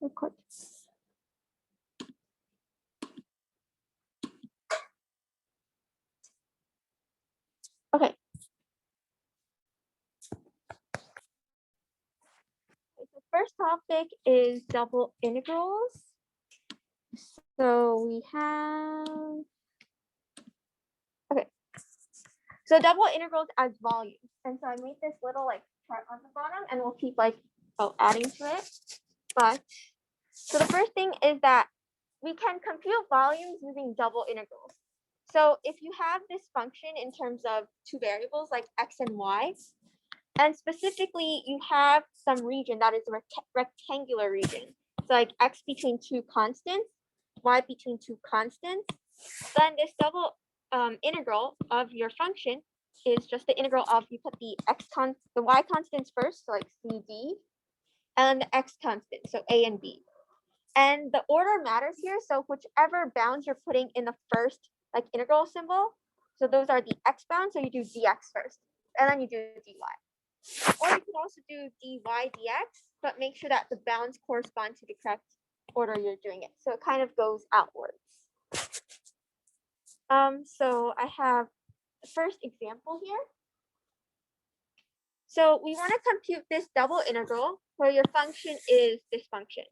Record. Okay. The first topic is double integrals. So we have, okay. So double integrals as volumes. And so I made this little like chart on the bottom and we'll keep like adding to it. But so the first thing is that we can compute volumes using double integrals. So if you have this function in terms of two variables like x and y, and specifically you have some region that is a rectangular region, so like x between two constants, y between two constants, then this double integral of your function is just the integral of, you put the y constants first, so like c, d, and the x constant, so a and b. And the order matters here. So whichever bounds you're putting in the first like integral symbol, so those are the x bounds, so you do dx first, and then you do dy. Or you can also do dy dx, but make sure that the bounds correspond to the correct order you're doing it. So it kind of goes outwards. So I have the first example here. So we want to compute this double integral where your function is this function.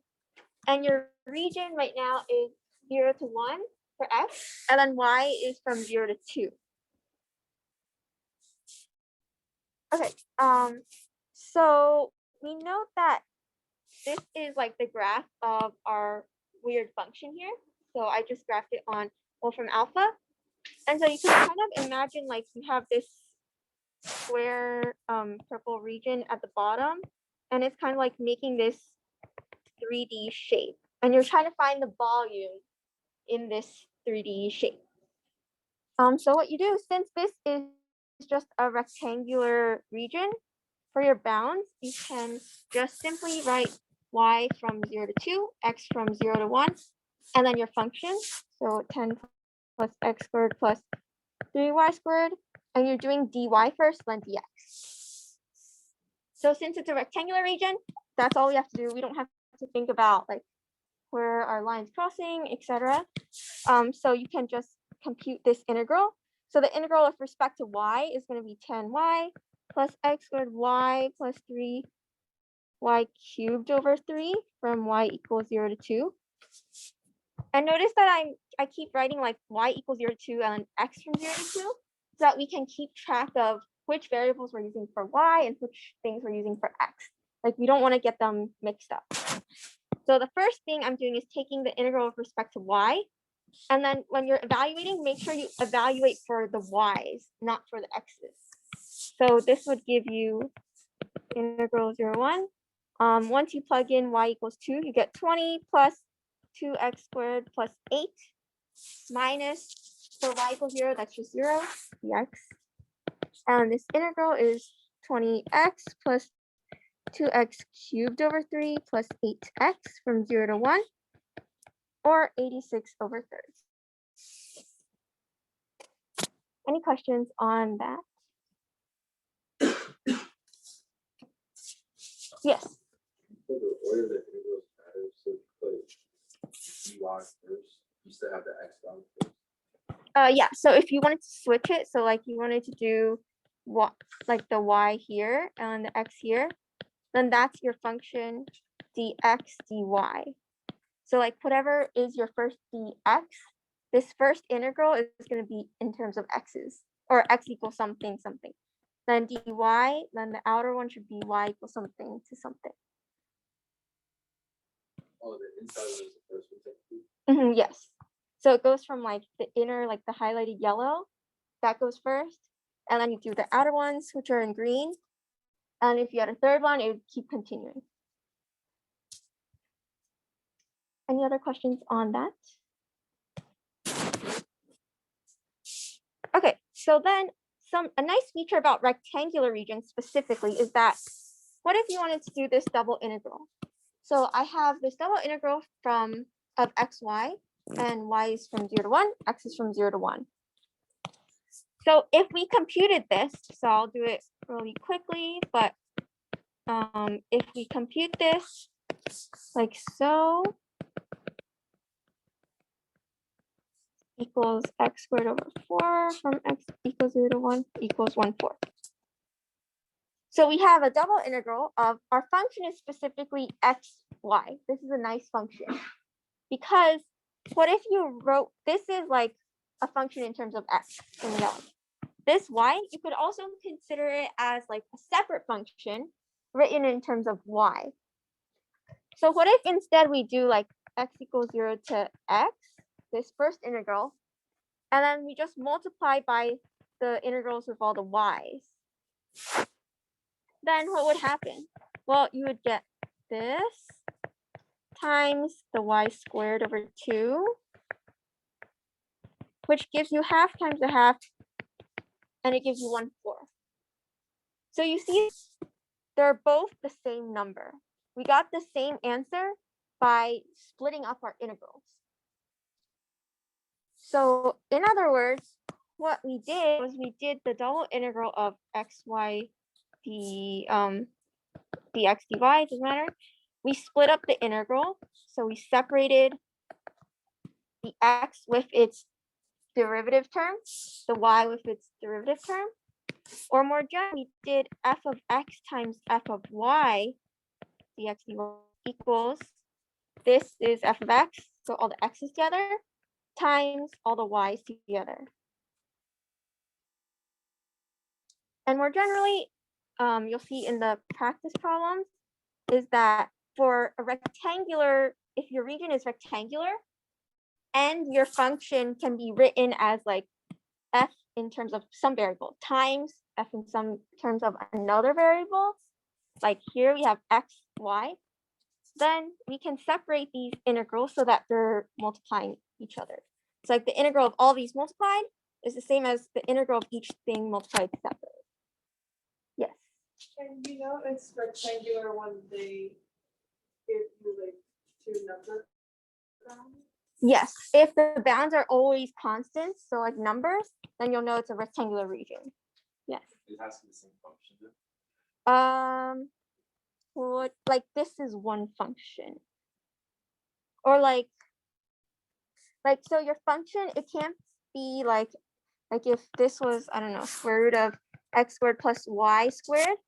And your region right now is 0 to 1 for x, and then y is from 0 to 2. Okay, so we know that this is like the graph of our weird function here. So I just graphed it on Wolfram alpha. And so you can kind of imagine like you have this square purple region at the bottom, and it's kind of like making this 3D shape. And you're trying to find the volume in this 3D shape. So what you do, since this is just a rectangular region, for your bounds, you can just simply write y from 0 to 2, x from 0 to 1, and then your function. So 10 plus x squared plus 3y squared, and you're doing dy first, then dx. So since it's a rectangular region, that's all we have to do. We don't have to think about like where our lines crossing, etc. So you can just compute this integral. So the integral with respect to y is going to be 10y plus x squared y plus 3y cubed over 3 from y equals 0 to 2. And notice that I keep writing like y equals 0 to 2 and x from 0 to 2, so that we can keep track of which variables we're using for y and which things we're using for x. Like we don't want to get them mixed up. So the first thing I'm doing is taking the integral with respect to y. And then when you're evaluating, make sure you evaluate for the y's, not for the x's. So this would give you integral 0, 1. Once you plug in y equals 2, you get 20 plus 2x squared plus 8 minus, for y equals 0, that's just 0, dx. And this integral is 20x plus 2x cubed over 3 plus 8x from 0 to 1, or 86 over 30. Any questions on that? Yes. For the order that integrals matter, so you put dy first, you still have the x down first. Yeah, so if you wanted to switch it, so like you wanted to do what, like the y here and the x here, then that's your function dx dy. So like whatever is your first dx, this first integral is going to be in terms of x's, or x equals something, something. Then dy, then the outer one should be y equals something to something. Oh, the inside one is the first one, yes. So it goes from like the inner, like the highlighted yellow, that goes first. And then you do the outer ones, which are in green. And if you had a third one, it would keep continuing. Any other questions on that? Okay, so then a nice feature about rectangular regions specifically is that, what if you wanted to do this double integral? So I have this double integral of xy, and y is from 0 to 1, x is from 0 to 1. So if we computed this, so I'll do it really quickly, but if we compute this, like so, equals x squared over 4 from x equals 0 to 1 equals 1/4. So we have a double integral of our function is specifically x, y. This is a nice function because what if you wrote, this is like a function in terms of x in yellow. This y, you could also consider it as like a separate function written in terms of y. So what if instead we do like x equals 0 to x, this first integral, and then we just multiply by the integrals with all the y's. Then what would happen? Well, you would get this times the y squared over 2, which gives you half times a half, and it gives you 1/4. So you see, they're both the same number. We got the same answer by splitting up our integrals. So in other words, what we did was we did the double integral of x, y, dx, dy, doesn't matter. We split up the integral. So we separated the x with its derivative term, the y with its derivative term. Or more generally, we did f of x times f of y dx dy equals, this is f of x, so all the x's together, times all the y's together. And more generally, you'll see in the practice problems is that for a rectangular, if your region is rectangular and your function can be written as like f in terms of some variable times f in some terms of another variable, like here we have x, y, then we can separate these integrals so that they're multiplying each other. So like the integral of all these multiplied is the same as the integral of each thing multiplied separately. Yes. And you know it's rectangular when they give you like two number bounds? Yes, if the bounds are always constants, so like numbers, then you'll know it's a rectangular region. Yes. It has to be the same function then? What, like this is one function. Or like so your function, it can't be like if this was, I don't know, square root of x squared plus y squared,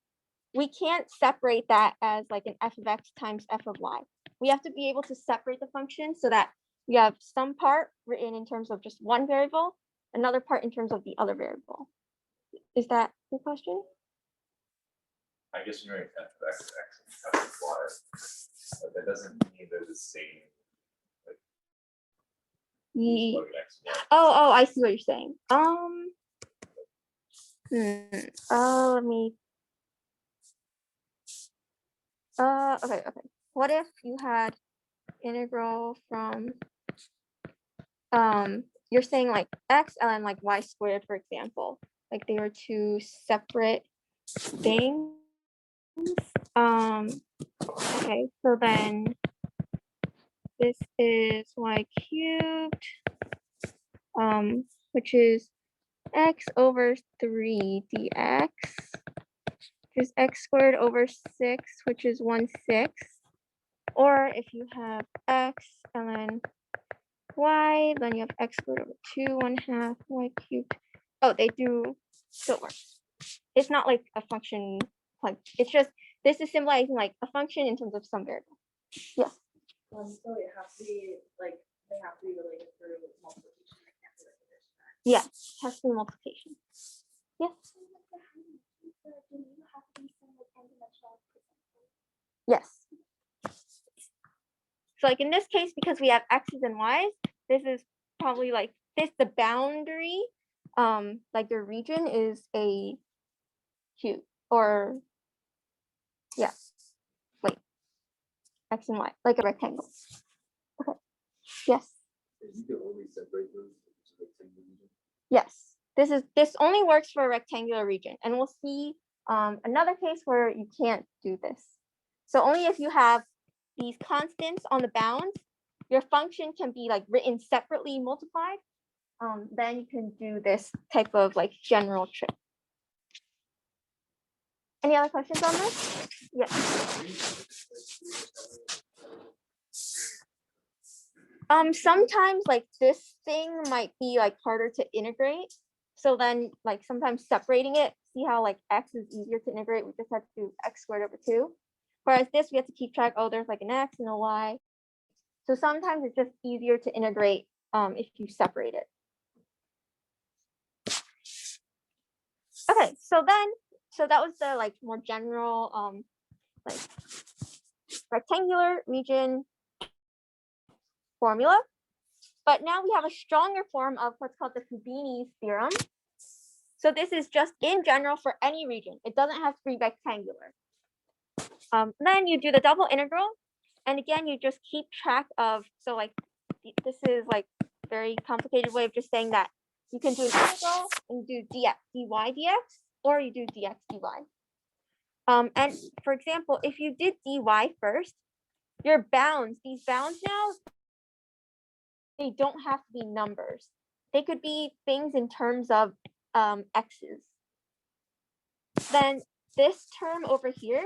we can't separate that as like an f of x times f of y. We have to be able to separate the function so that we have some part written in terms of just one variable, another part in terms of the other variable. Is that your question? I guess you're f of x, and f of y, but that doesn't mean they're the same. Ye- X, y. Oh, I see what you're saying. Let me. Okay. What if you had integral from, you're saying like x and then like y squared, for example, like they were two separate things. Okay, so then this is y cubed, which is x over 3 dx, which is x squared over 6, which is 1/6. Or if you have x and then y, then you have x squared over 2 1/2 y cubed. Oh, they do still work. It's not like a function, like it's just, this is symbolizing like a function in terms of some variable. Yes. So it has to be like they have to be related through multiplication. I can't do division. Yeah, it has to be multiplication. Yes. Yes. So like in this case, because we have x's and y's, this is probably like this, the boundary, like the region is a cube, or yeah, wait, x and y, like a rectangle. Okay. Yes. You can only separate those into rectangular region. Yes. This only works for a rectangular region, and we'll see another case where you can't do this. So only if you have these constants on the bounds, your function can be like written separately multiplied. Then you can do this type of like general trick. Any other questions on this? Yes. Sometimes like this thing might be like harder to integrate. So then like sometimes separating it, see how like x is easier to integrate, we just have to do x squared over 2. Whereas this, we have to keep track, oh, there's like an x and a y. So sometimes it's just easier to integrate if you separate it. Okay, so that was the like more general like rectangular region formula. But now we have a stronger form of what's called the Fubini's theorem. So this is just in general for any region. It doesn't have to be rectangular. Then you do the double integral. And again, you just keep track of, so like, this is like very complicated way of just saying that you can do an integral and do dx, dy dx, or you do dx dy. And for example, if you did dy first, your bounds, these bounds now, they don't have to be numbers. They could be things in terms of x's. Then this term over here,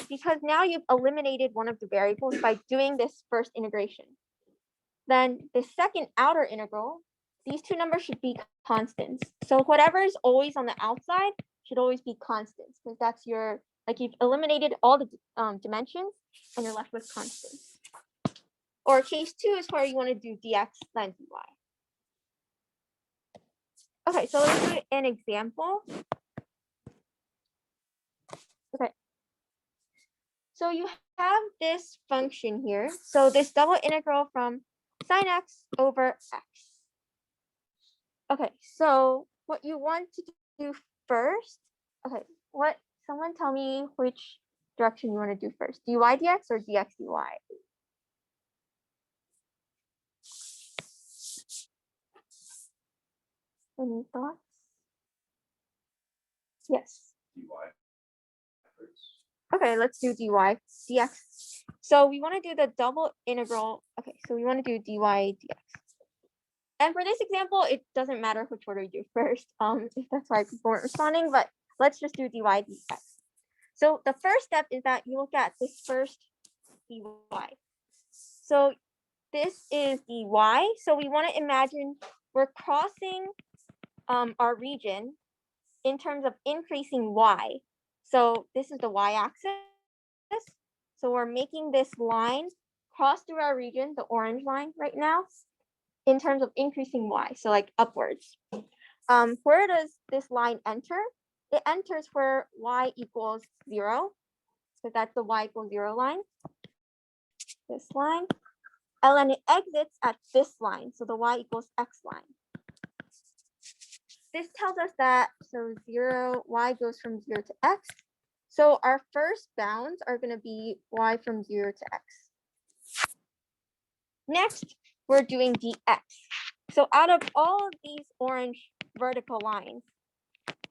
because now you've eliminated one of the variables by doing this first integration. Then the second outer integral, these two numbers should be constants. So whatever is always on the outside should always be constants, because that's your, like you've eliminated all the dimensions and you're left with constants. Or case 2 is where you want to do dx then dy. Okay, so let's do an example. Okay. So you have this function here. So this double integral from sine x over x. Okay, so what you want to do first, okay, someone tell me which direction you want to do first, dy dx or dx dy? Any thoughts? Yes. dy first. Okay, let's do dy dx. So we want to do the double integral. Okay, so we want to do dy dx. And for this example, it doesn't matter which order you do first, if that's why people weren't responding, but let's just do dy dx. So the first step is that you look at this first dy. So this is dy. So we want to imagine we're crossing our region in terms of increasing y. So this is the y-axis. So we're making this line cross through our region, the orange line right now, in terms of increasing y, so like upwards. Where does this line enter? It enters where y equals 0. So that's the y equals 0 line. This line. And then it exits at this line, so the y equals x line. This tells us that, so 0, y goes from 0 to x. So our first bounds are going to be y from 0 to x. Next, we're doing dx. So out of all of these orange vertical lines,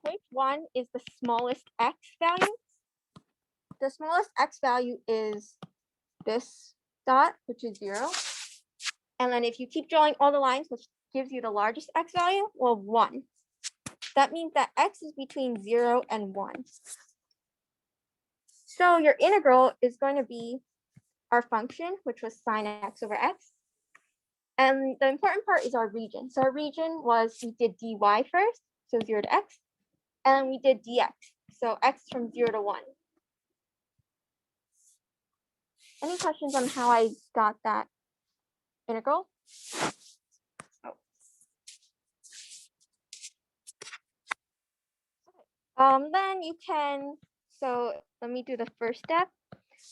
which one is the smallest x value? The smallest x value is this dot, which is 0. And then if you keep drawing all the lines, which gives you the largest x value, well, 1. That means that x is between 0 and 1. So your integral is going to be our function, which was sine x over x. And the important part is our region. So our region was, we did dy first, so 0 to x. And we did dx, so x from 0 to 1. Any questions on how I got that integral? Then you can, so let me do the first step.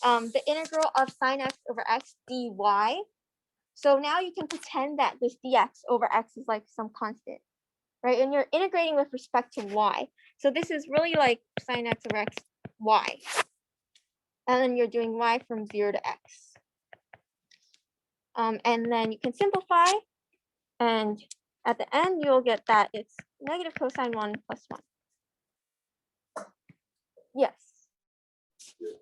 The integral of sine x over x dy. So now you can pretend that this dx over x is like some constant, right? And you're integrating with respect to y. So this is really like sine x over x y. And then you're doing y from 0 to x. And then you can simplify. And at the end, you'll get that it's negative cosine 1 plus 1. Yes. You,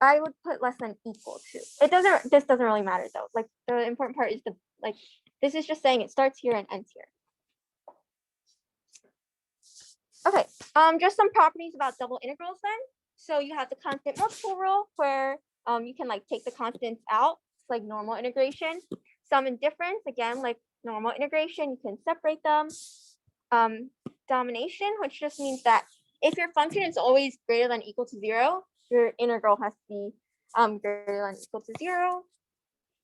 I would put less than equal to. This doesn't really matter though. Like the important part is this is just saying it starts here and ends here. Okay, just some properties about double integrals then. So you have the constant multiple rule where you can like take the constants out, like normal integration. Sum and difference, again, like normal integration, you can separate them. Domination, which just means that if your function is always greater than or equal to 0, your integral has to be greater than or equal to 0.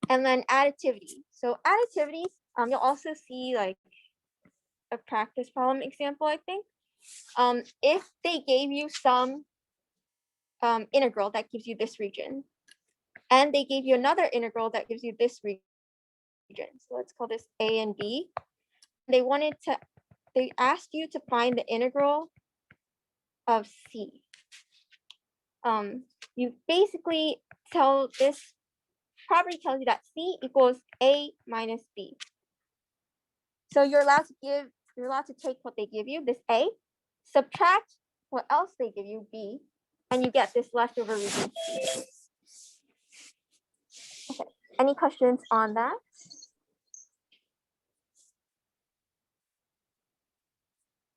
And then additivity. So additivity, you'll also see like a practice problem example, I think. If they gave you some integral that gives you this region, and they gave you another integral that gives you this region, so let's call this A and B. They asked you to find the integral of C. You basically tell this property tells you that C equals A minus B. So you're allowed to take what they give you, this A, subtract what else they give you, B, and you get this leftover region C. Okay, any questions on that?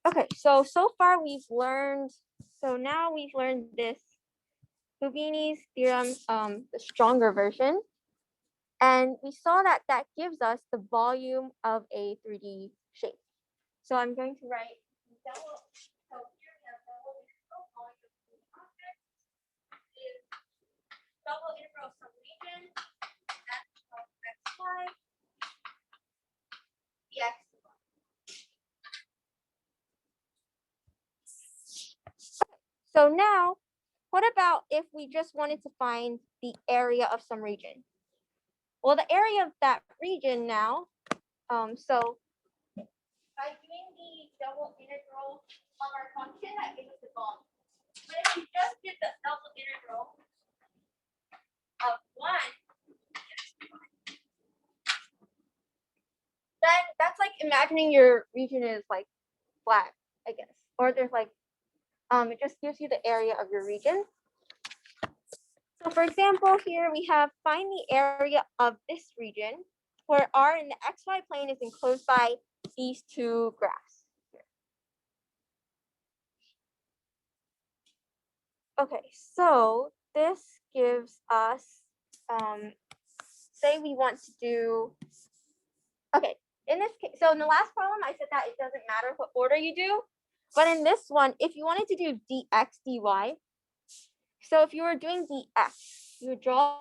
Okay, so far we've learned, now we've learned this Houdini's theorem, the stronger version. And we saw that that gives us the volume of a 3D shape. So I'm going to write double. So here we have double integral volume of the object is double integral of some region x of xy dx. So now, what about if we just wanted to find the area of some region? Well, the area of that region now, so by doing the double integral of our function, that gives us the volume. But if we just did the double integral of 1, then that's like imagining your region is like flat, I guess. Or there's like, it just gives you the area of your region. So for example, here we have find the area of this region where R in the xy plane is enclosed by these two graphs. Okay, so this gives us, say we want to do, okay, in this case, so in the last problem, I said that it doesn't matter what order you do, but in this one, if you wanted to do dx, dy, so if you were doing dx, you would draw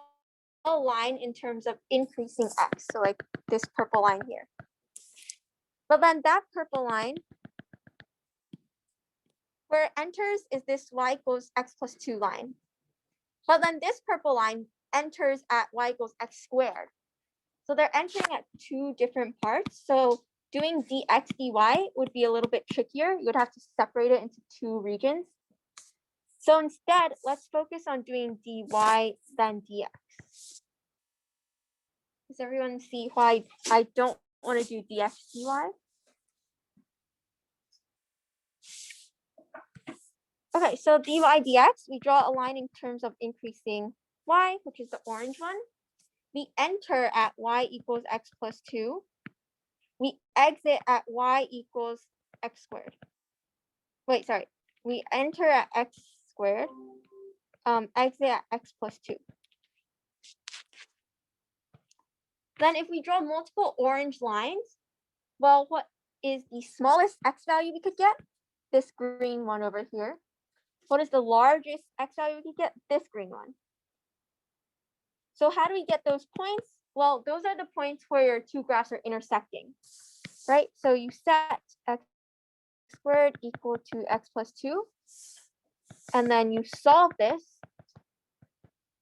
a line in terms of increasing x, so like this purple line here. But then that purple line, where it enters is this y equals x plus 2 line. But then this purple line enters at y equals x squared. So they're entering at two different parts. So doing dx, dy would be a little bit trickier. You would have to separate it into two regions. So instead, let's focus on doing dy then dx. Does everyone see why I don't want to do dx, dy? Okay, so dy dx, we draw a line in terms of increasing y, which is the orange one. We enter at y equals x plus 2. We exit at y equals x squared. Wait, sorry. We enter at x squared, exit at x plus 2. Then if we draw multiple orange lines, well, what is the smallest x value we could get? This green one over here. What is the largest x value we could get? This green one. So how do we get those points? Well, those are the points where your two graphs are intersecting, right? So you set x squared equal to x plus 2, and then you solve this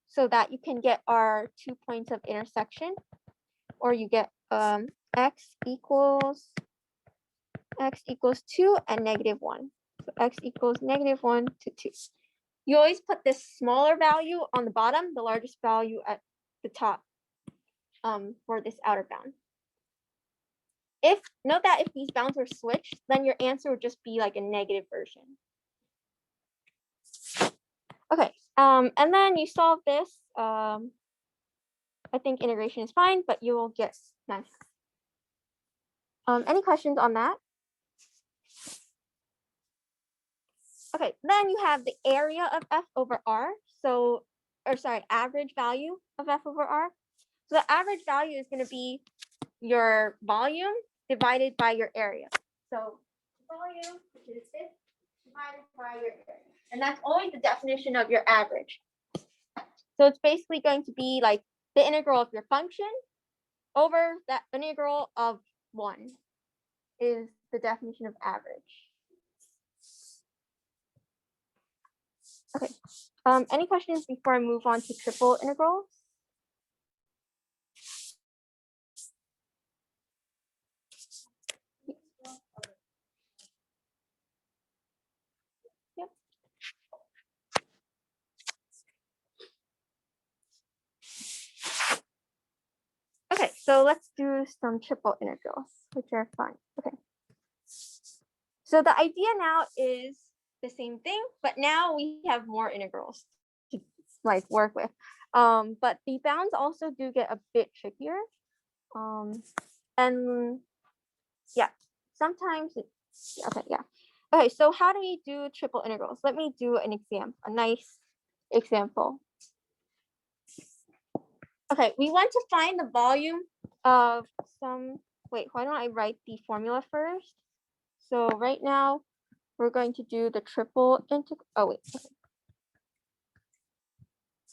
so that you can get our 2 points of intersection, or you get x equals 2 and -1. So x equals -1 to 2. You always put this smaller value on the bottom, the largest value at the top for this outer bound. Note that if these bounds were switched, then your answer would just be like a negative version. Okay, And then you solve this. I think integration is fine, but you will get 9. Any questions on that? Okay, then you have the area of f over r. So, or sorry, average value of f over r. So the average value is going to be your volume divided by your area. So volume, which is this, divided by your area. And that's always the definition of your average. So it's basically going to be like the integral of your function over that integral of 1 is the definition of average. Okay. Any questions before I move on to triple integrals? Yep. Okay, so let's do some triple integrals, which are fun. Okay. So the idea now is the same thing, but now we have more integrals to like work with. But the bounds also do get a bit trickier. And yeah, sometimes it's okay, yeah. Okay, so how do we do triple integrals? Let me do an example, a nice example. Okay, we want to find the volume of some, wait, why don't I write the formula first? So right now we're going to do the triple integral. Oh wait,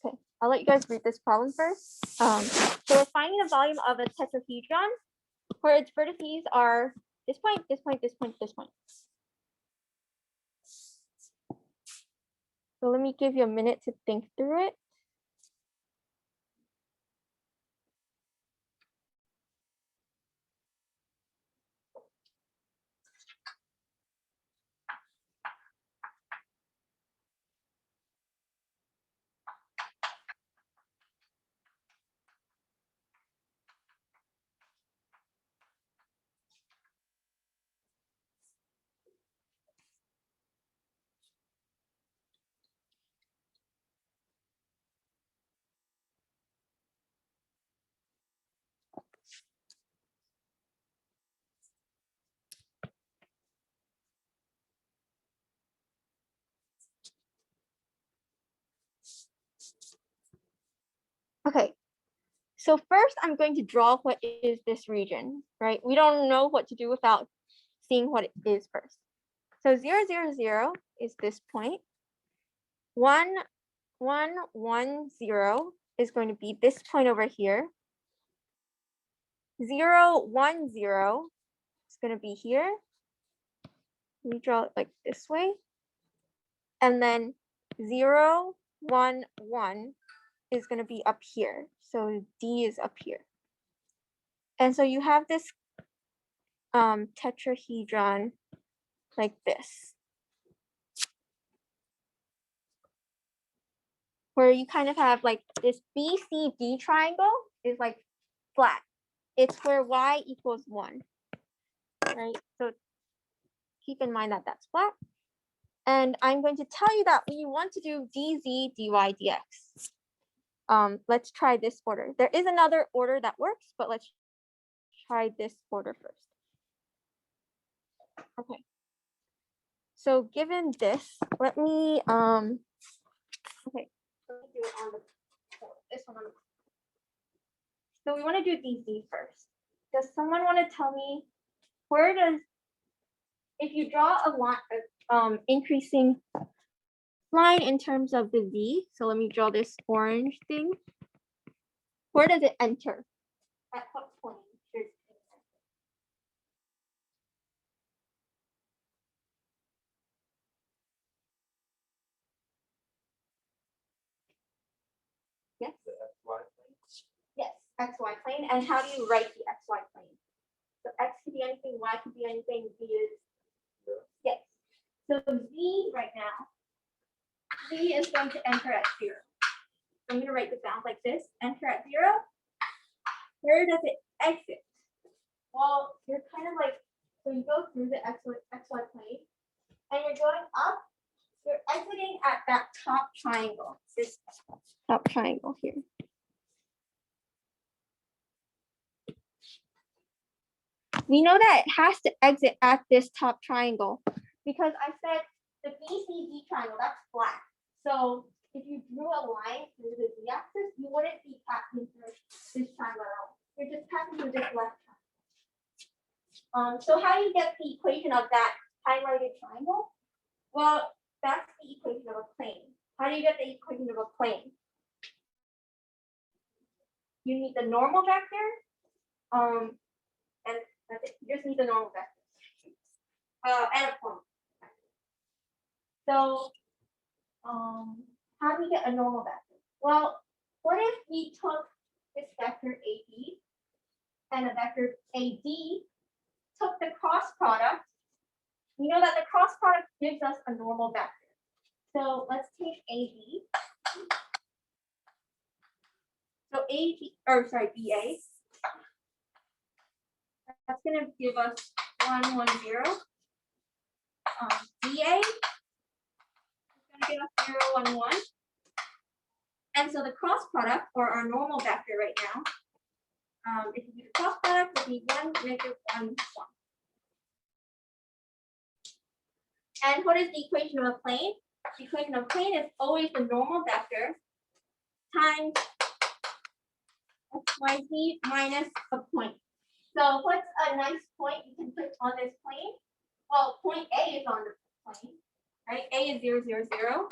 okay, I'll let you guys read this problem first. So we're finding the volume of a tetrahedron where its vertices are this point, this point, this point, this point. So let me give you a minute to think through it. Okay, so first I'm going to draw what is this region, right? We don't know what to do without seeing what it is first. So 0, 0, 0 is this point. 1, 1, 1, 0 is going to be this point over here. 0, 1, 0 is going to be here. We draw it like this way. And then 0, 1, 1 is going to be up here. So D is up here. And so you have this tetrahedron like this, where you kind of have like this BCD triangle is like flat. It's where y equals 1, right? So keep in mind that that's flat. And I'm going to tell you that we want to do dz, dy, dx. Let's try this order. There is another order that works, but let's try this order first. Okay. So given this, let me okay, let me do it on the board. This one on the board. So we want to do dz first. Does someone want to tell me where does, if you draw a line, increasing line in terms of the z, so let me draw this orange thing. Where does it enter? At what point should it enter? Yes. The XY plane. Yes, xy plane. And how do you write the xy plane? So x could be anything, y could be anything, z is yes. So z right now, z is going to enter at 0. I'm going to write the bound like this, enter at 0. Where does it exit? Well, you're kind of like, so you go through the xy plane, and you're going up, you're exiting at that top triangle, this top triangle here. We know that it has to exit at this top triangle because I said the BCD triangle, that's flat. So if you drew a line through the z-axis, you wouldn't be passing through this triangle at all. You're just passing through this left triangle. So how do you get the equation of that highlighted triangle? Well, that's the equation of a plane. How do you get the equation of a plane? You need the normal vector, and that's it. You just need the normal vector, and a point. So, how do we get a normal vector? Well, what if we took this vector AB and a vector AD, took the cross product? We know that the cross product gives us a normal vector. So let's take AB. So BA. That's going to give us 1, 1, 0. BA is going to give us 0, 1, 1. And so the cross product, or our normal vector right now, if you do the cross product, would be 1, negative 1, 1. And what is the equation of a plane? The equation of a plane is always the normal vector times xyz minus a point. So what's a nice point you can put on this plane? Well, point A is on the plane, right? A is 0, 0, 0.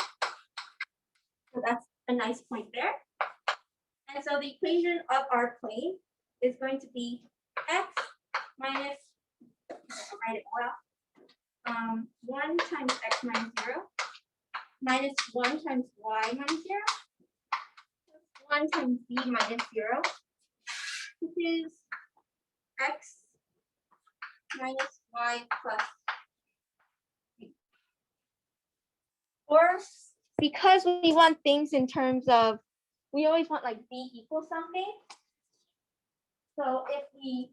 So that's a nice point there. And so the equation of our plane is going to be x minus, I'll write it all out, 1 times x minus 0 minus 1 times y minus 0 1 times b minus 0, which is x minus y plus b. Or because we want things in terms of, we always want like b equals something. So if we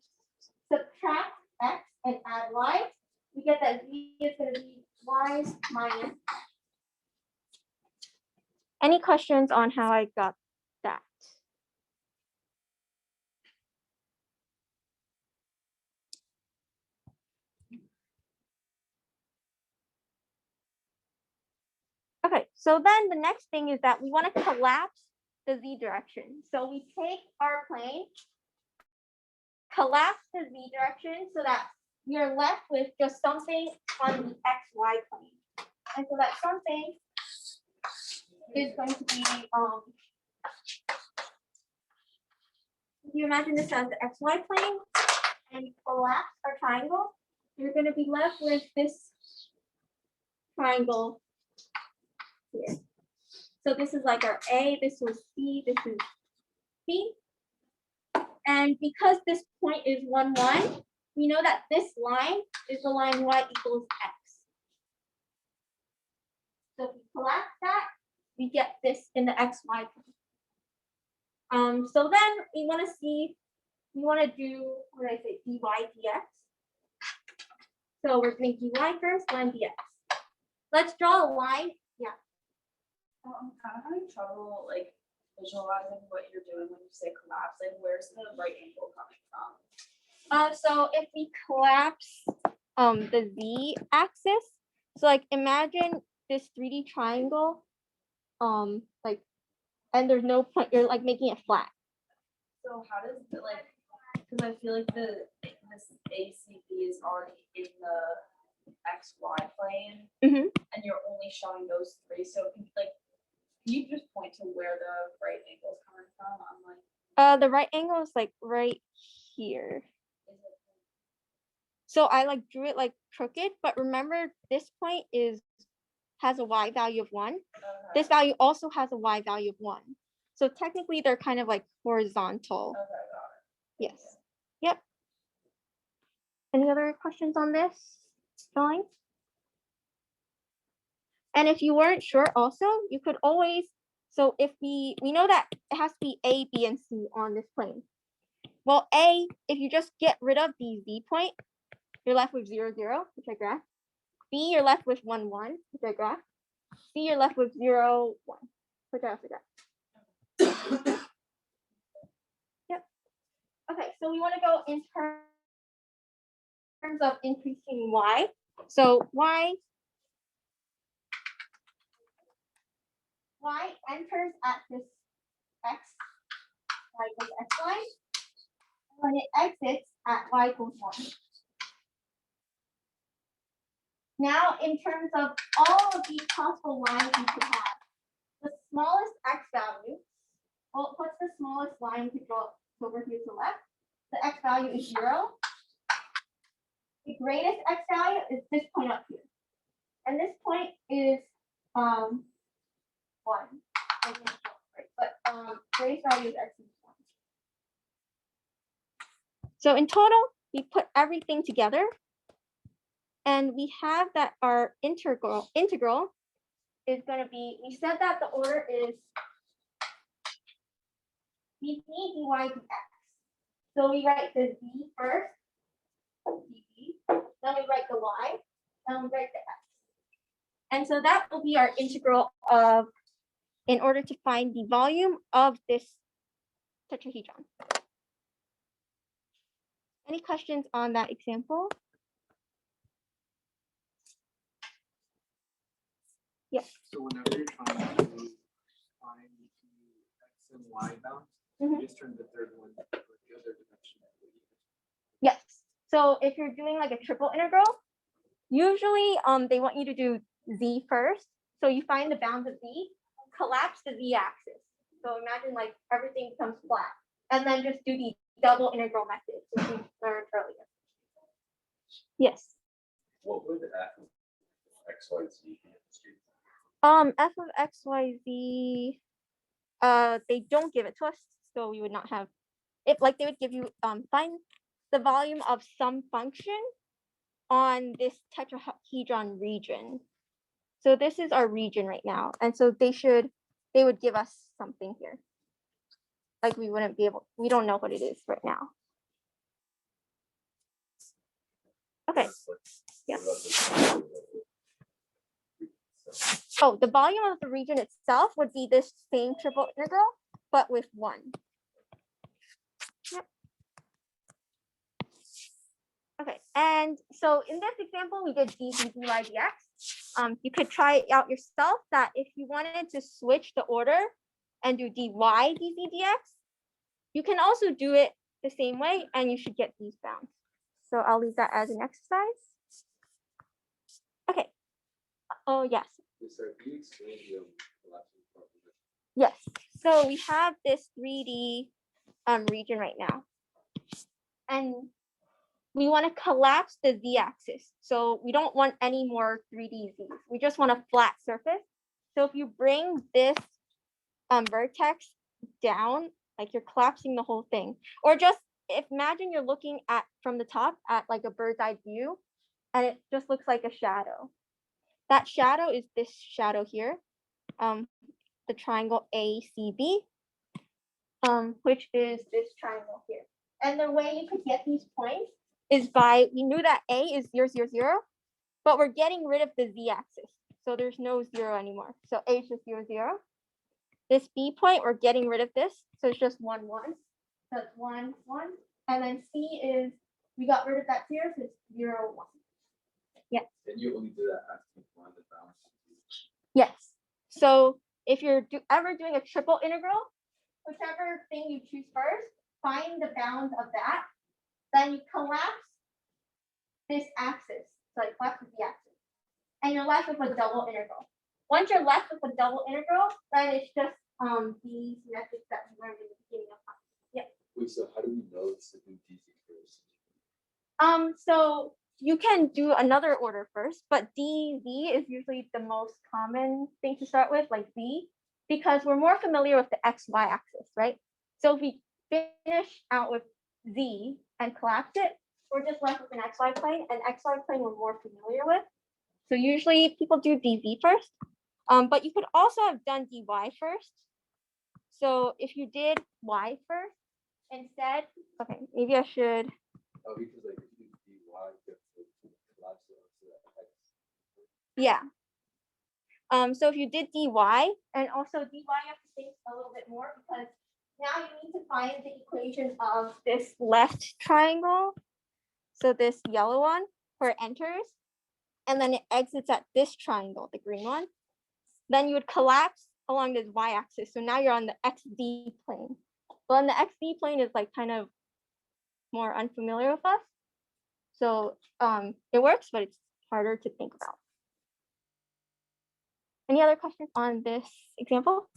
subtract x and add y, we get that z is going to be y minus. Any questions on how I got that? Okay, so then the next thing is that we want to collapse the z direction. So we take our plane, collapse the z direction so that we are left with just something on the xy plane. And so that something is going to be, if you imagine this as the xy plane and you collapse our triangle, you're going to be left with this triangle here. So this is like our A, this was C, this is B. And because this point is 1, 1, we know that this line is the line y equals x. So if we collapse that, we get this in the xy plane. So then we want to see, we want to do, what did I say, dy dx. So we're doing dy first, then dx. Let's draw a line. Yeah. I'm kind of having trouble like visualizing what you're doing when you say collapse. Like, where's the right angle coming from? So if we collapse the z axis, so like imagine this 3D triangle, like, and there's no point, you're like making it flat. So how does it like? Because I feel like this ACB is already in the XY plane, and you're only showing those 3. So like, can you just point to where the right angle is coming from? I'm like, the right angle is like right here. So I like drew it like crooked, but remember this point has a y value of 1. okay. This value also has a y value of 1. So technically they're kind of like horizontal. Okay, got it. Yes. Yep. Any other questions on this drawing? And if you weren't sure also, you could always, so if we know that it has to be A, B, and C on this plane. Well, A, if you just get rid of the Z point, you're left with 0, 0, which I graphed. B, you're left with 1, 1, which I graphed. C, you're left with 0, 1. Which I forgot. Yep. Okay, so we want to go in terms of increasing y. So y enters at this x, y equals x line, and when it exits at y equals 1. Now, in terms of all of these possible lines you could have, the smallest x value, well, what's the smallest line to go over here to the left? The x value is 0. The greatest x value is this point up here. And this point is 1. But greatest value is x is 1. So in total, we put everything together. And we have that our integral is going to be, we said that the order is dv dy dx. So we write the z first, dv, then we write the y, then we write the x. And so that will be our integral of, in order to find the volume of this tetrahedron. Any questions on that example? Yes. So whenever you're trying to find the x and y bounds, you just turn the third one the other direction. Yes. So if you're doing like a triple integral, usually they want you to do z first. So you find the bounds of z, collapse the z-axis. So imagine like everything becomes flat, and then just do the double integral method, which we learned earlier. Yes. What would f of x, y, z be? F of x, y, z, they don't give it to us, so we would not have it. Like they would give you find the volume of some function on this tetrahedron region. So this is our region right now, and so they would give us something here. Like we wouldn't be able, we don't know what it is right now. Okay. Yeah. Oh, the volume of the region itself would be this same triple integral, but with 1. Yep. Okay, and so in this example, we did dv dy dx. You could try it out yourself that if you wanted to switch the order and do dy dv dx, you can also do it the same way and you should get these bounds. So I'll leave that as an exercise. Okay. Oh, yes. Yes. So we have this 3D region right now. And we want to collapse the z-axis. So we don't want any more 3D z's. We just want a flat surface. So if you bring this vertex down, like you're collapsing the whole thing. Or just imagine you're looking at from the top at like a bird's eye view, and it just looks like a shadow. That shadow is this shadow here, the triangle ACB, which is this triangle here. And the way you could get these points is by, we knew that A is 0, 0, 0, but we're getting rid of the z-axis. So there's no 0 anymore. So A is just 0, 0. This B point, we're getting rid of this. So it's just 1, 1. So it's 1, 1. And then C is, we got rid of that 0, so it's 0, 1. Yeah. And you only do that after you find the balance. Yes. So if you're ever doing a triple integral, whichever thing you choose first, find the bounds of that. Then you collapse this axis, so like collapse the axis, and you're left with a double integral. Once you're left with a double integral, then it's just these methods that we learned in the beginning of class. Yeah. Wait, so how do we know it's the new dz first? So you can do another order first, but dz is usually the most common thing to start with, like z, because we're more familiar with the x-y axis, right? So if we finish out with z and collapse it, we're just left with an xy plane, and xy plane we're more familiar with. So usually people do dv first, but you could also have done dy first. So if you did y first instead, okay, maybe I should. Oh, because like if you do dy, you have to collapse it onto the x. Yeah. So if you did dy, and also dy, you have to think a little bit more because now you need to find the equation of this left triangle. So this yellow one where it enters, and then it exits at this triangle, the green one. Then you would collapse along this y-axis. So now you're on the xd plane. Well, the xd plane is like kind of more unfamiliar with us. So it works, but it's harder to think about. Any other questions on this example?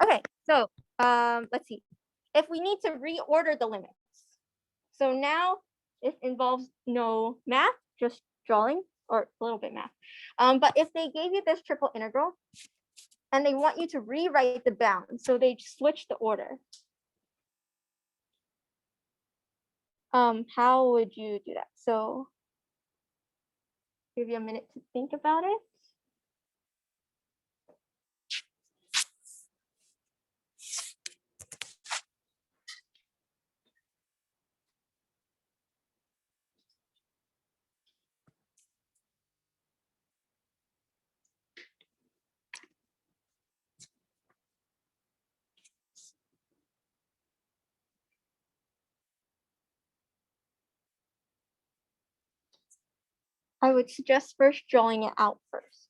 Okay, so let's see. If we need to reorder the limits. So now this involves no math, just drawing or a little bit math. But if they gave you this triple integral and they want you to rewrite the bound, so they switch the order. How would you do that? So give you a minute to think about it. I would suggest first drawing it out first.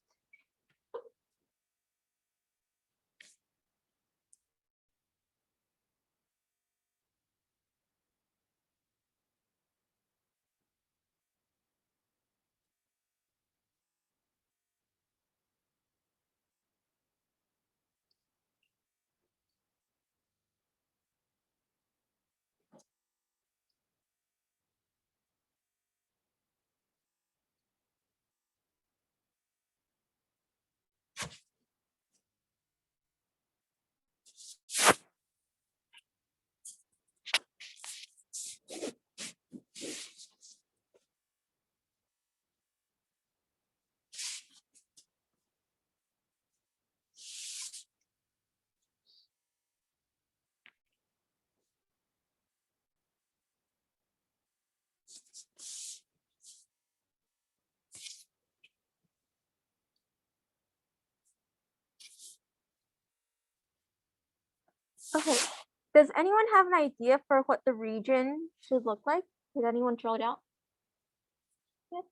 Okay, does anyone have an idea for what the region should look like? Did anyone draw it out yet?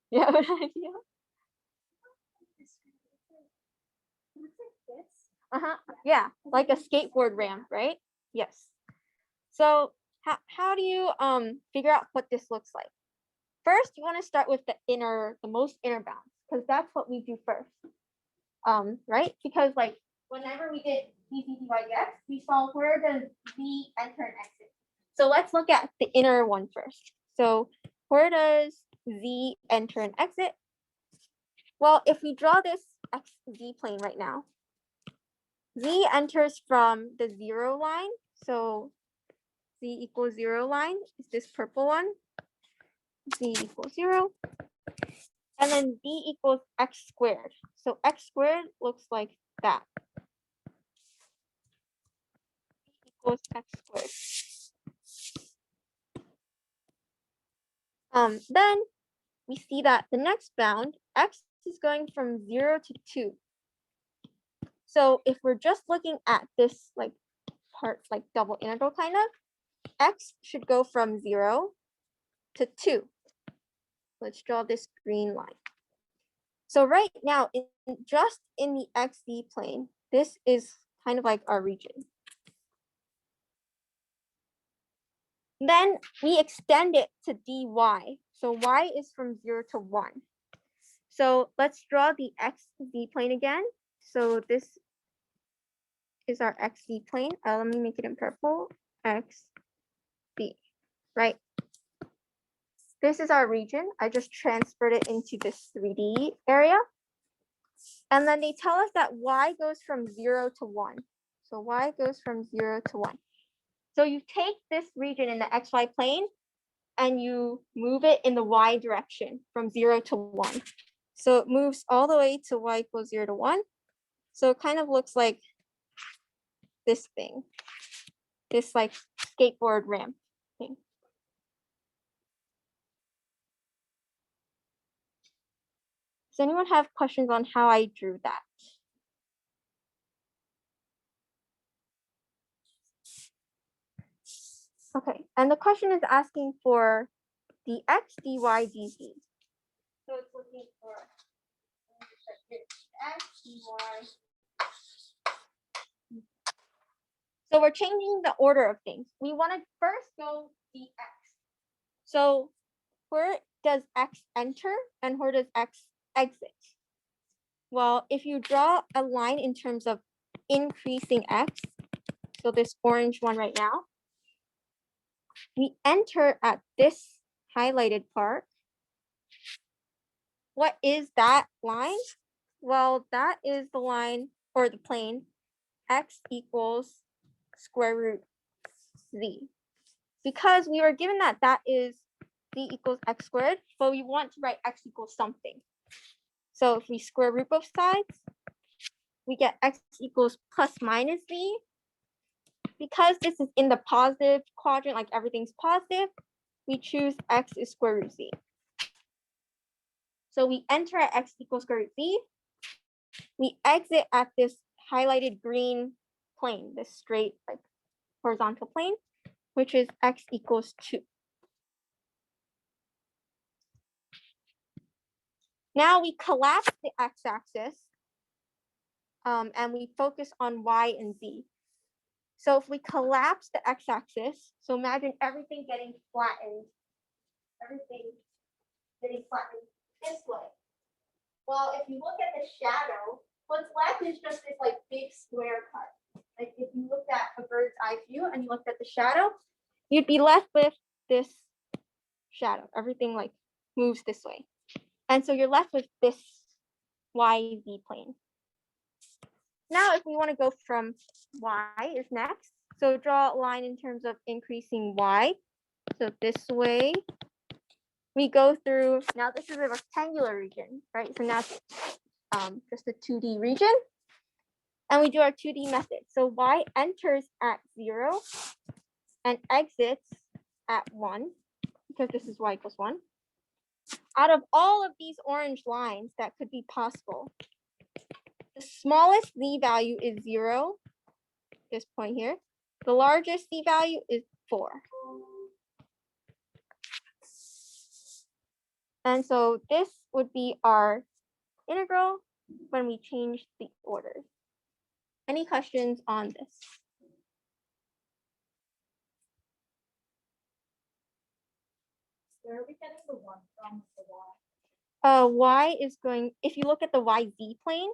You have an idea? Yeah, like a skateboard ramp, right? Yes. So how do you figure out what this looks like? First, you want to start with the most inner bounds, because that's what we do first. Right? Because like whenever we did dz dy dx, we saw where does z enter and exit. So let's look at the inner one first. So where does z enter and exit? Well, if we draw this xz plane right now, z enters from the 0 line. So z equals 0 line is this purple one. Z equals 0. And then d equals x squared. So x squared looks like that. Equals x squared. Then we see that the next bound, x is going from 0 to 2. So if we're just looking at this like part, like double integral kind of, x should go from 0 to 2. Let's draw this green line. So right now, just in the xz plane, this is kind of like our region. Then we extend it to dy. So y is from 0 to 1. So let's draw the xz plane again. So this is our xz plane. Let me make it in purple. xz, right? This is our region. I just transferred it into this 3D area. And then they tell us that y goes from 0 to 1. So y goes from 0 to 1. So you take this region in the xy plane and you move it in the y direction from 0 to 1. So it moves all the way to y equals 0 to 1. So it kind of looks like this thing, this like skateboard ramp thing. Does anyone have questions on how I drew that? Okay, and the question is asking for the x, dy, dz. So it's looking for x, dy. So we're changing the order of things. We want to first go dx. So where does x enter and where does x exit? Well, if you draw a line in terms of increasing x, so this orange one right now, we enter at this highlighted part. What is that line? Well, that is the line or the plane x equals square root z. Because we were given that that is z equals x squared, but we want to write x equals something. So if we square root both sides, we get x equals plus minus z. Because this is in the positive quadrant, like everything's positive, we choose x is square root z. So we enter at x equals square root z. We exit at this highlighted green plane, this straight like horizontal plane, which is x equals 2. Now we collapse the x-axis and we focus on y and z. So if we collapse the x-axis, so imagine everything getting flattened, this way. Well, if you look at the shadow, what's left is just this like big square cut. Like if you looked at a bird's eye view and you looked at the shadow, you'd be left with this shadow. Everything like moves this way. And so you're left with this YZ plane. Now, if we want to go from y is next, so draw a line in terms of increasing y. So this way, we go through, now this is a rectangular region, right? So now it's just a 2D region. And we do our 2D method. So y enters at 0 and exits at 1, because this is y equals 1. Out of all of these orange lines that could be possible, the smallest z value is 0, this point here. The largest z value is 4. And so this would be our integral when we change the order. Any questions on this? Where are we getting the 1 from the y? Y is going, if you look at the YZ plane,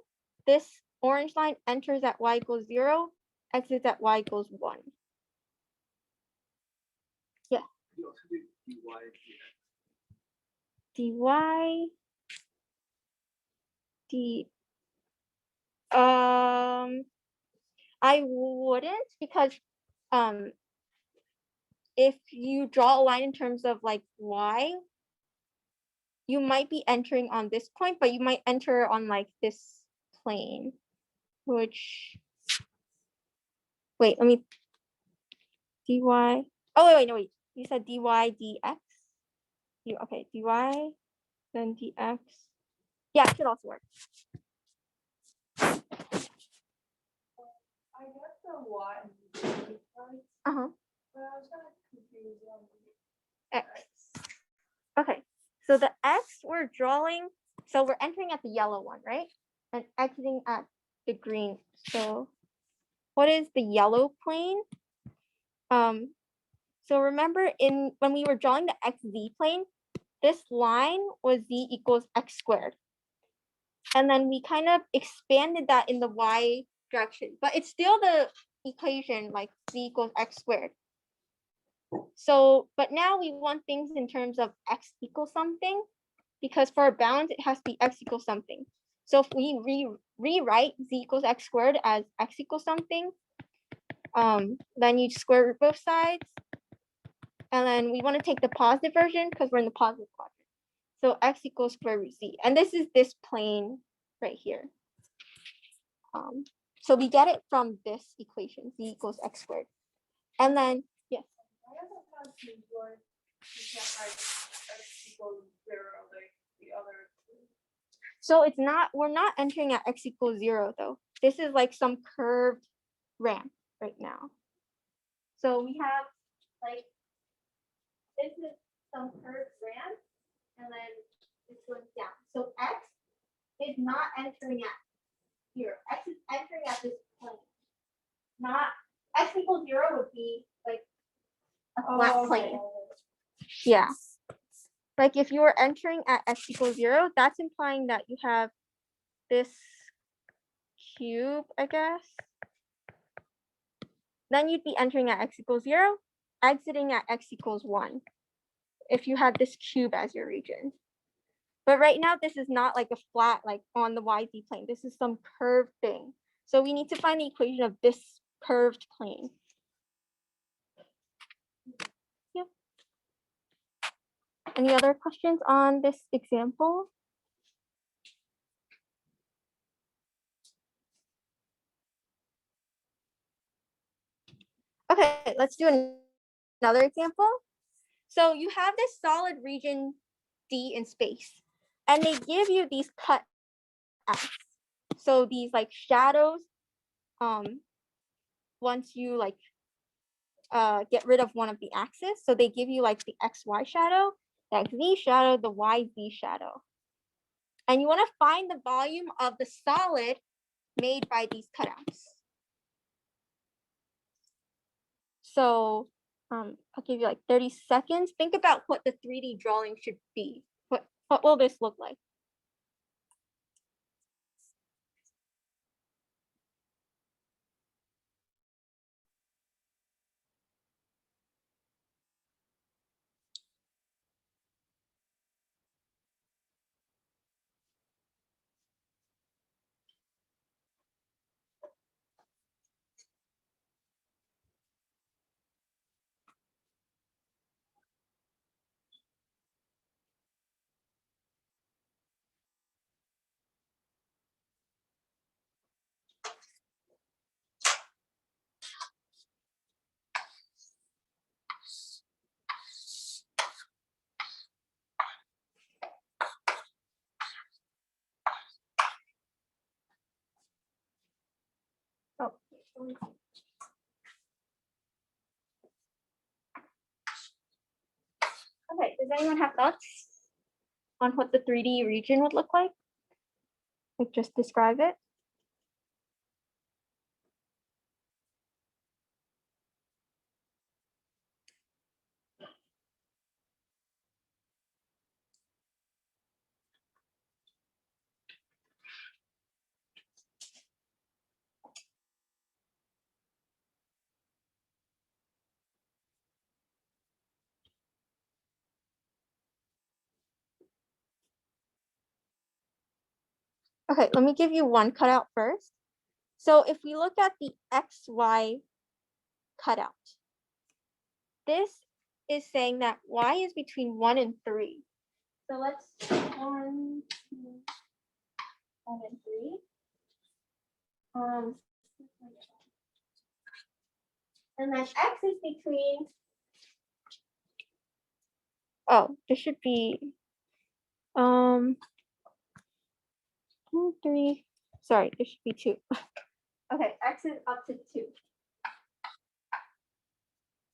this orange line enters at y equals 0, exits at y equals 1. Yeah. You also do dy dy d I wouldn't, because if you draw a line in terms of like y, you might be entering on this point, but you might enter on like this plane, which, wait, let me, dy, oh, wait, no, wait, you said dy dx? Okay, dy, then dx. Yeah, it should also work. I guess the y and the z, Uh-huh. but I was kind of confused on X. Okay, so the x we're drawing, so we're entering at the yellow one, right? And exiting at the green. So what is the yellow plane? So remember when we were drawing the xz plane, this line was z equals x squared. And then we kind of expanded that in the y direction, but it's still the equation like z equals x squared. So, but now we want things in terms of x equals something, because for our bounds, it has to be x equals something. So if we rewrite z equals x squared as x equals something, then you square root both sides. And then we want to take the positive version because we're in the positive quadrant. So x equals square root z. And this is this plane right here. So we get it from this equation, z equals x squared. And then, yes. I guess I'm kind of confused where you can't write x equals 0 like the other. So it's not, we're not entering at x equals 0 though. This is like some curved ramp right now. So we have like, this is some curved ramp, and then this goes down. So x is not entering at here. X is entering at this plane. Not x equals 0 would be like a flat plane. Yeah. Like if you were entering at x equals 0, that's implying that you have this cube, I guess. Then you'd be entering at x equals 0, exiting at x equals 1, if you had this cube as your region. But right now, this is not like a flat, like on the YZ plane. This is some curved thing. So we need to find the equation of this curved plane. Yep. Any other questions on this example? Okay, let's do another example. So you have this solid region D in space, and they give you these cutouts. So these like shadows, once you like get rid of one of the axes, so they give you like the XY shadow, the XZ shadow, the YZ shadow. And you want to find the volume of the solid made by these cutouts. So I'll give you like 30 seconds. Think about what the 3D drawing should be. What will this look like? Oh. Okay, does anyone have thoughts on what the 3D region would look like? Like just describe it. Okay, let me give you one cutout first. So if we look at the XY cutout, this is saying that Y is between 1 and 3. So let's 1, 2, 1 and 3. And then X is between, oh, this should be 2, 3. Sorry, this should be 2. Okay, X is up to 2.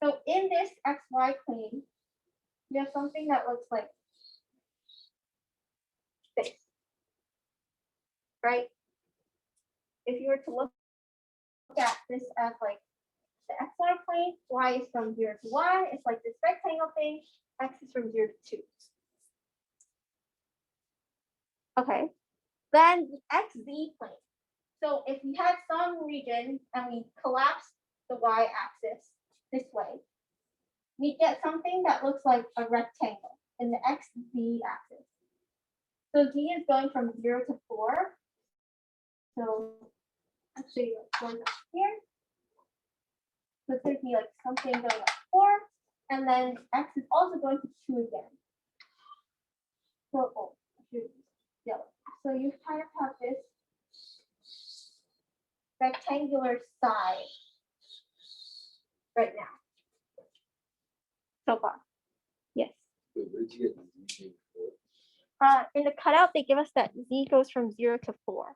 So in this XY plane, you have something that looks like this, right? If you were to look at this as like the XY plane, Y is from 0 to 1. It's like this rectangle thing. X is from 0 to 2. Okay. Then the XZ plane. So if we had some region and we collapse the Y axis this way, we get something that looks like a rectangle in the XZ axis. So Z is going from 0 to 4. So actually, going up here. So it's going to be like something going up 4. And then X is also going to 2 again. So, oh, yellow. So you kind of have this rectangular side right now. So far. Yes. Wait, where did you get the Z for? in the cutout, they give us that z goes from 0 to 4.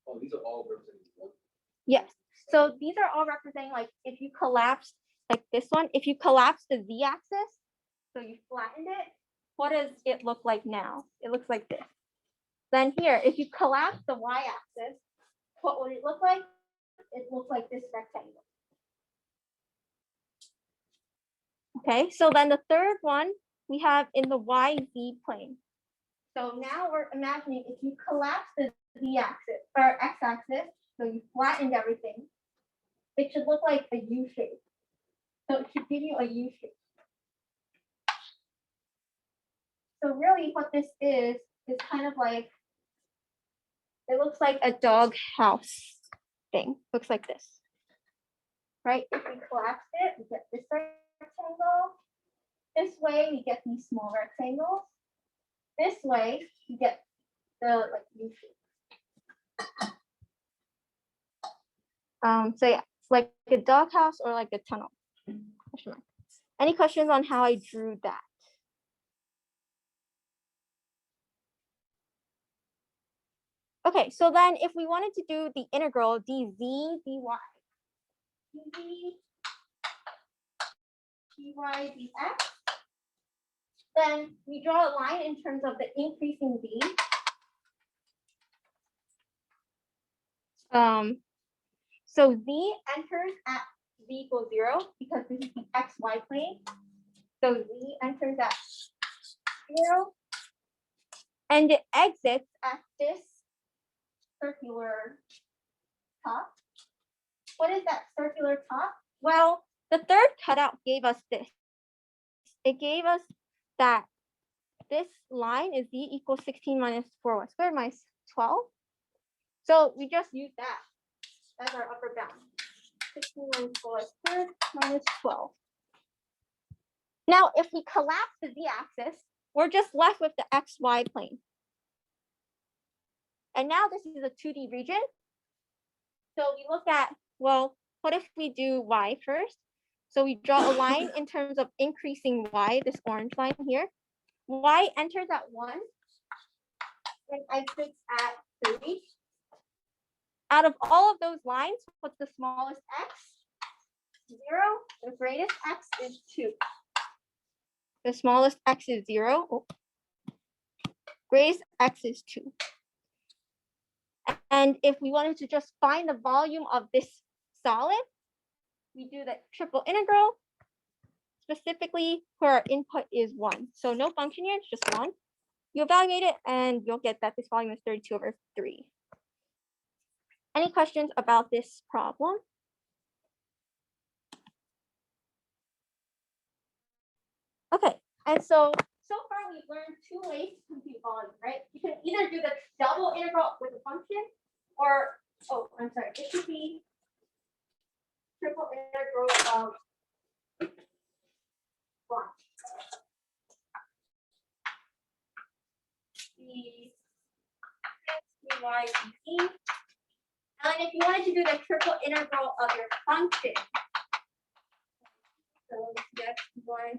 Oh, these are all representing one. Yes. So these are all representing, like, if you collapse, like this one, if you collapse the z-axis, so you flattened it, what does it look like now? It looks like this. Then here, if you collapse the y-axis, what would it look like? It looks like this rectangle. Okay, so then the third one we have in the YZ plane. So now we're imagining if you collapse the z-axis or x-axis, so you flattened everything, it should look like a U shape. So it should give you a U shape. So really what this is kind of like, it looks like a dog house thing. Looks like this. Right? If we collapse it, we get this rectangle. This way we get these small rectangles. This way you get the like U shape. So yeah, it's like a doghouse or like a tunnel. Any questions on how I drew that? Okay, so then if we wanted to do the integral dz dy, dz dy dx, then we draw a line in terms of the increasing z. So z enters at z equals 0 because this is the xy plane. So z enters at 0, and it exits at this circular top. What is that circular top? Well, the third cutout gave us this. It gave us that this line is z equals 16 minus 4y squared minus 12. So we just use that as our upper bound. 16 minus 4y squared minus 12. Now, if we collapse the z-axis, we're just left with the xy plane. And now this is a 2D region. So we look at, well, what if we do y first? So we draw a line in terms of increasing y, this orange line here. Y enters at 1 and exits at 3. Out of all of those lines, what's the smallest x? 0. The greatest x is 2. The smallest x is 0. Oh. Greatest x is 2. And if we wanted to just find the volume of this solid, we do the triple integral, specifically where our input is 1. So no function here, it's just 1. You evaluate it and you'll get that this volume is 32 over 3. Any questions about this problem? Okay, and so far we've learned 2 ways to compute volume, right? You can either do the double integral with a function, or, oh, I'm sorry, it should be triple integral of 1. The y dt. And if you wanted to do the triple integral of your function, so that's y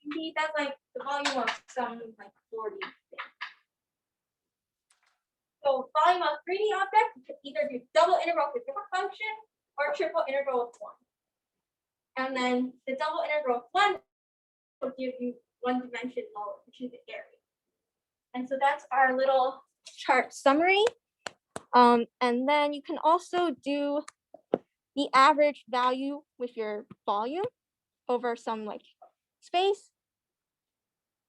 dt, that's like the volume of some like 40 thing. So volume of 3D object, you could either do double integral with different function or triple integral with 1. And then the double integral of 1 will give you 1 dimension lower, which is the area. And so that's our little chart summary. And then you can also do the average value with your volume over some like space.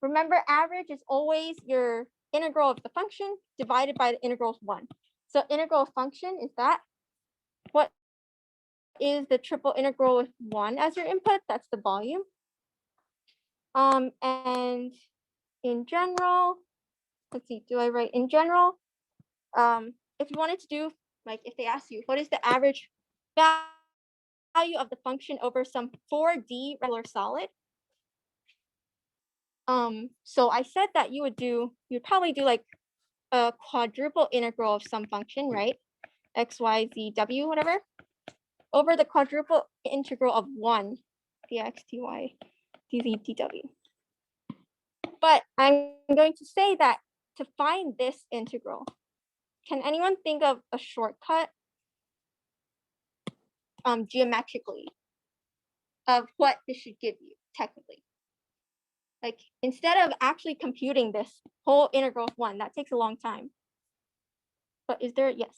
Remember, average is always your integral of the function divided by the integral of 1. So integral of function is that. What is the triple integral with 1 as your input? That's the volume. And in general, let's see, do I write in general? If you wanted to do, like if they ask you, what is the average value of the function over some 4D regular solid? So I said that you'd probably do like a quadruple integral of some function, right? X, Y, Z, W, whatever, over the quadruple integral of 1, dx, dy, dz, dw. But I'm going to say that to find this integral, can anyone think of a shortcut geometrically of what this should give you technically? Like instead of actually computing this whole integral of 1, that takes a long time. But is there, yes.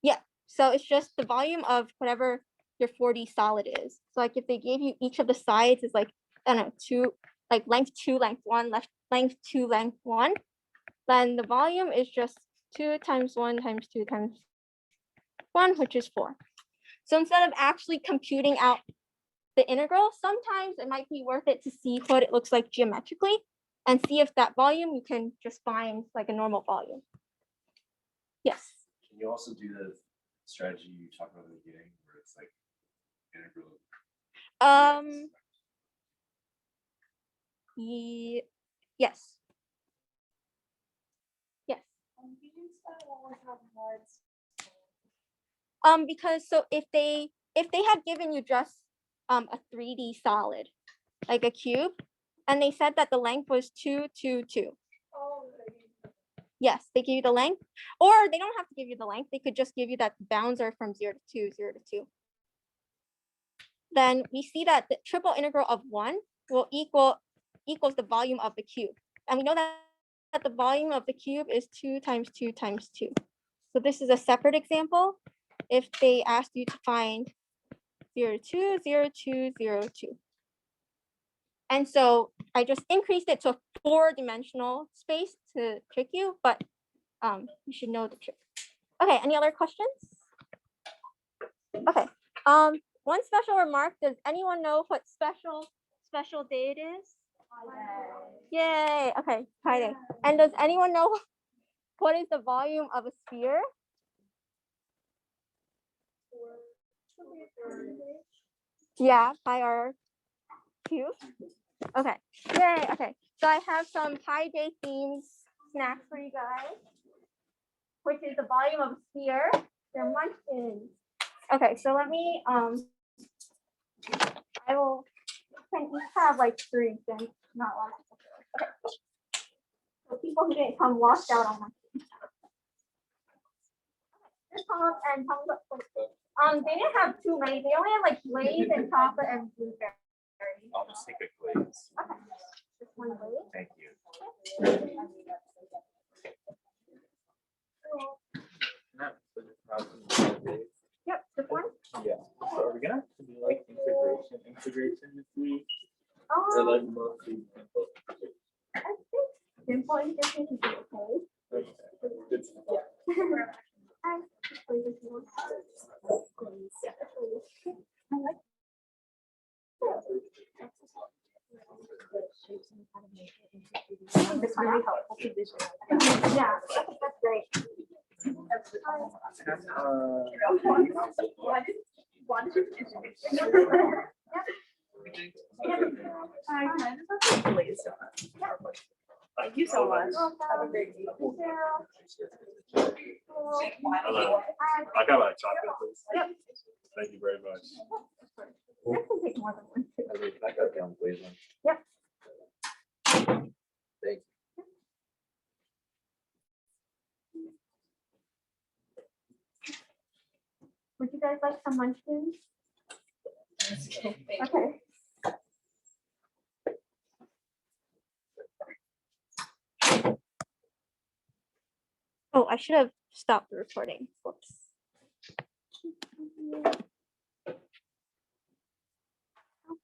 Yeah, so it's just the volume of whatever your 4D solid is. So like if they gave you each of the sides is like, I don't know, 2, like length 2, length 1, length 2, length 1, then the volume is just 2 times 1 times 2 times 1, which is 4. So instead of actually computing out the integral, sometimes it might be worth it to see what it looks like geometrically and see if that volume you can just find like a normal volume. Yes. Can you also do the strategy you talked about in the beginning where it's like integral? Yes. Yes. Because so if they had given you just a 3D solid, like a cube, and they said that the length was 2, 2, 2. Yes, they give you the length, or they don't have to give you the length. They could just give you that the bounds are from 0 to 2, 0 to 2. Then we see that the triple integral of 1 will equals the volume of the cube. And we know that the volume of the cube is 2 times 2 times 2. So this is a separate example. If they asked you to find 0, 2, 0, 2, 0, 2. And so I just increased it to a 4-dimensional space to trick you, but you should know the trick. Okay, any other questions? Okay, one special remark, does anyone know what special day it is? Yay, okay, Pi Day. And does anyone know what is the volume of a sphere? Yeah, pi r cubed. Okay, yay, okay. So I have some Pi Day themed snacks for you guys, which is the volume of a sphere. They're munchkins. Okay, so let me, I will, can each have like 3 since not a lot of people. Okay. So people who didn't come lost out on munchkins. This Tom and Tom they didn't have too many. They only had like glaze and chocolate and blueberry. I'll just take a glaze. Okay. Just one glaze. Thank you. Yep, this one. Yeah. So are we gonna have to do like integration this week? Or Oh, like mostly simple? I think simple integration is okay. Okay. Good. I play this one. Yeah, I like this really helpful to visualize. Yeah, that's great. Thank you so much. Have a great day. Hello. I got my chocolate, please. Yep. Thank you very much. That can take more than one. I got down, please. Yep. Thank you. Would you guys like some munchkins? Okay. Oh, I should have stopped the recording. Whoops.